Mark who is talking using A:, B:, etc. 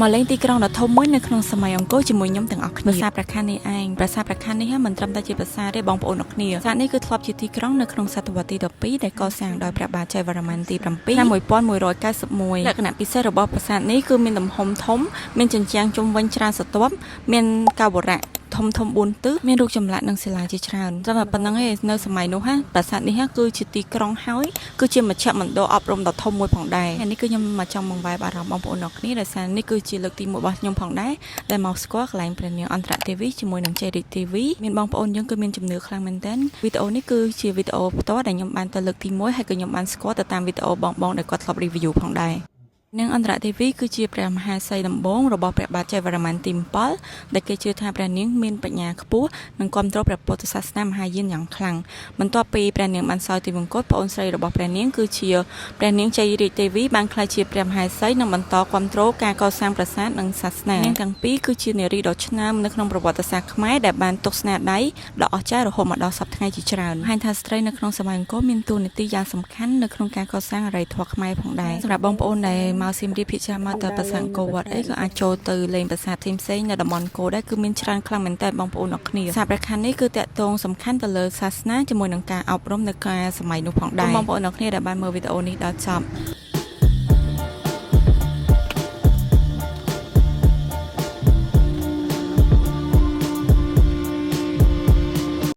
A: មកលេងទីក្រុងដ៏ធំមួយនៅក្នុងសម័យអង្គរជាមួយខ្ញុំទាំងអស់គ្នាប្រាសាទព្រះខ័ននេះឯងប្រាសាទព្រះខ័ននេះមិនត្រឹមតែជាប្រាសាទទេបងប្អូនអរគ្នាប្រាសាទនេះគឺធ្លាប់ជាទីក្រុងនៅក្នុងសតវត្សទី12ដែលកសាងដោយព្រះបាទចៅវរ្ម័នទី7ឆ្នាំ1191លក្ខណៈពិសេសរបស់ប្រាសាទនេះគឺមានទំហំធំមានជញ្ជាំងជុំវិញច្រើនស្រទាប់មានកាវរៈធំ4ទិសមានរូបចម្លាក់និងសិលាជាច្រើនតែប៉ុណ្្នឹងឯងនៅសម័យនោះប្រាសាទនេះគឺជាទីក្រុងហើយគឺជាមជ្ឈមណ្ឌលអប់រំដ៏ធំមួយផងដែរនេះគឺខ្ញុំមកចង់បង្វែរអារម្មណ៍បងប្អូនអរគ្នាដោយសារនេះគឺជាលើកទី1របស់ខ្ញុំផងដែរដែលមកស្គាល់កន្លែងព្រះនាងអន្តរទេវីជាមួយនឹង Cherry TV មានបងប្អូនយើងគឺមានជំនឿខ្លាំងមែនទែនវីដេអូនេះគឺជាវីដេអូផ្ទាល់ដែលខ្ញុំបានទៅលើកទី1ហើយក៏ខ្ញុំបានស្គាល់ទៅតាមវីដេអូបងដែលគាត់ធ្លាប់ review ផងដែរនាងអន្តរទេវីគឺជាព្រះមហាសីដំបងរបស់ព្រះបាទចៅវរ្ម័នទី7ដែលគេជឿថាព្រះនាងមានបញ្ញាខ្ពស់និងគ្រប់គ្រងព្រះពុទ្ធសាសនាមហាយានយ៉ាងខ្លាំងបន្ទាប់ពីព្រះនាងបានសោយទីវង្គតប្អូនស្រីរបស់ព្រះនាងគឺជាព្រះនាងជ័យរាជទេវីបានក្លាយជាព្រះមហាសីនិងបន្តគ្រប់គ្រងការកសាងប្រាសាទនិងសាសនានាងទាំងពីរគឺជានារីដ៏ឆ្នើមនៅក្នុងប្រវត្តិសាស្ត្រខ្មែរដែលបានទុកស្នាដៃដ៏អស្ចារ្យរហូតមកដល់សប្តាហ៍ថ្ងៃជាច្រើនហើយថាស្ត្រីនៅក្នុងសម័យអង្គរមានតួនាទីយ៉ាងសំខាន់នៅក្នុងការកសាងអរិយធម៌ខ្មែរផងដែរសម្រាប់បងប្អូនដែលមកសៀមរាបភាគច្រើនមកទៅប្រាសាទអង្គរវត្តអីក៏អាចចូលទៅលេងប្រាសាទផ្សេងៗនៅតំបន់អង្គរដែរគឺមានច្រើនខ្លាំងមែនតើបងប្អូនអរគ្នាប្រាសាទព្រះខ័ននេះគឺតាក់ទងសំខាន់ទៅលើសាសនាជាមួយនឹងការអប់រំនៅកាលសម័យនោះផងដែរបងប្អូនអរគ្នាដែលបានមើលវីដេអូនេះដល់ចប់